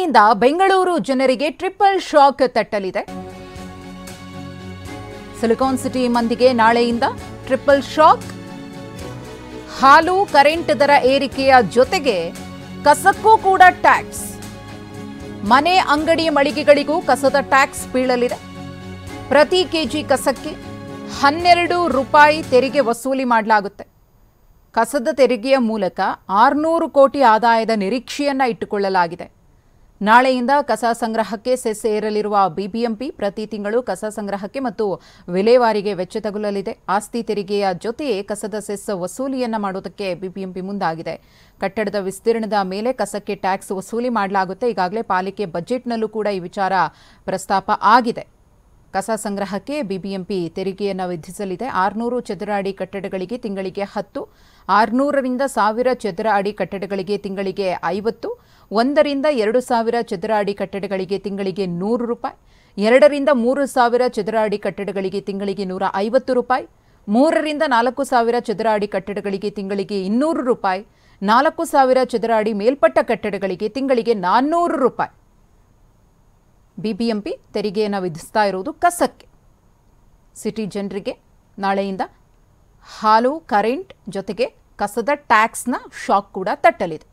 ನಾಳೆಯಿಂದ ಬೆಂಗಳೂರು ಜನರಿಗೆ triple shock ತಟ್ಟಲಿದೆ. Silicon city ಮಂದಿಗೆ ನಾಳೆಯಿಂದ ಟ್ರಿಪಲ್ ಶಾಕ್. ಹಾಲು ಕರೆಂಟ್ ದರ ಏರಿಕೆಯ ಜೊತೆಗೆ ಕಸಕ್ಕೂ ಕೂಡ ಟ್ಯಾಕ್ಸ್. ಮನೆ ಅಂಗಡಿ ಮಳಿಗೆಗಳಿಗೂ ಕಸದ ಟ್ಯಾಕ್ಸ್ ಬೀಳಲಿದೆ. ಪ್ರತಿ ಕೆಜಿ ಕಸಕ್ಕೆ 12 ರೂಪಾಯಿ ತೆರಿಗೆ ವಸೂಲಿ ಮಾಡಲಾಗುತ್ತೆ. ಕಸದ ತೆರಿಗೆಯ ಮೂಲಕ 600 ಕೋಟಿ ಆದಾಯದ ನಿರೀಕ್ಷೆಯನ್ನ ಇಟ್ಟುಕೊಳ್ಳಲಾಗಿದೆ. ನಾಳೆಯಿಂದ ಕಸ ಸಂಗ್ರಹಕ್ಕೆ ಸೆಸ್ ಏರಲಿರುವ ಬಿಬಿಎಂಪಿ ಪ್ರತಿ ತಿಂಗಳು ಕಸ ಸಂಗ್ರಹಕ್ಕೆ ಮತ್ತು ವಿಲೇವಾರಿಗೆ ವೆಚ್ಚ ತಗುಲಲಿದೆ. ಆಸ್ತಿ ತೆರಿಗೆಯ ಜೊತೆಯೇ ಕಸದ ಸೆಸ್ ವಸೂಲಿಯನ್ನ ಮಾಡೋದಕ್ಕೆ ಬಿಬಿಎಂಪಿ ಮುಂದಾಗಿದೆ. ಕಟ್ಟಡದ ವಿಸ್ತೀರ್ಣದ ಮೇಲೆ ಕಸಕ್ಕೆ ಟ್ಯಾಕ್ಸ್ ವಸೂಲಿ ಮಾಡಲಾಗುತ್ತೆ. ಈಗಾಗಲೇ ಪಾಲಿಕೆ ಬಜೆಟ್ನಲ್ಲೂ ಕೂಡ ಈ ವಿಚಾರ ಪ್ರಸ್ತಾಪ ಆಗಿದೆ. ಕಸ ಸಂಗ್ರಹಕ್ಕೆ ಬಿಬಿಎಂಪಿ ತೆರಿಗೆಯನ್ನು ವಿಧಿಸಲಿದೆ. 600 ಚದರ ಅಡಿ ಕಟ್ಟಡಗಳಿಗೆ ತಿಂಗಳಿಗೆ 10, 600ರಿಂದ 1000 ಚದರ ಅಡಿ ಕಟ್ಟಡಗಳಿಗೆ ತಿಂಗಳಿಗೆ 50, 1ರಿಂದ 2000 ಚದರ ಅಡಿ ಕಟ್ಟಡಗಳಿಗೆ ತಿಂಗಳಿಗೆ 100 ರೂಪಾಯಿ, 2ರಿಂದ 3000 ಚದರ ಅಡಿ ಕಟ್ಟಡಗಳಿಗೆ ತಿಂಗಳಿಗೆ 150 ರೂಪಾಯಿ, 3ರಿಂದ 4000 ಚದರ ಅಡಿ ಕಟ್ಟಡಗಳಿಗೆ ತಿಂಗಳಿಗೆ 200 ರೂಪಾಯಿ, 4000 ಚದರ ಅಡಿ ಮೇಲ್ಪಟ್ಟ ಕಟ್ಟಡಗಳಿಗೆ ತಿಂಗಳಿಗೆ 400 ರೂಪಾಯಿ ಬಿಬಿಎಂಪಿ ತೆರಿಗೆಯನ್ನು ವಿಧಿಸ್ತಾ ಇರುವುದು ಕಸಕ್ಕೆ. ಸಿಟಿ ಜನರಿಗೆ ನಾಳೆಯಿಂದ ಹಾಲು ಕರೆಂಟ್ ಜೊತೆಗೆ ಕಸದ ಟ್ಯಾಕ್ಸ್ನ ಶಾಕ್ ಕೂಡ ತಟ್ಟಲಿದೆ.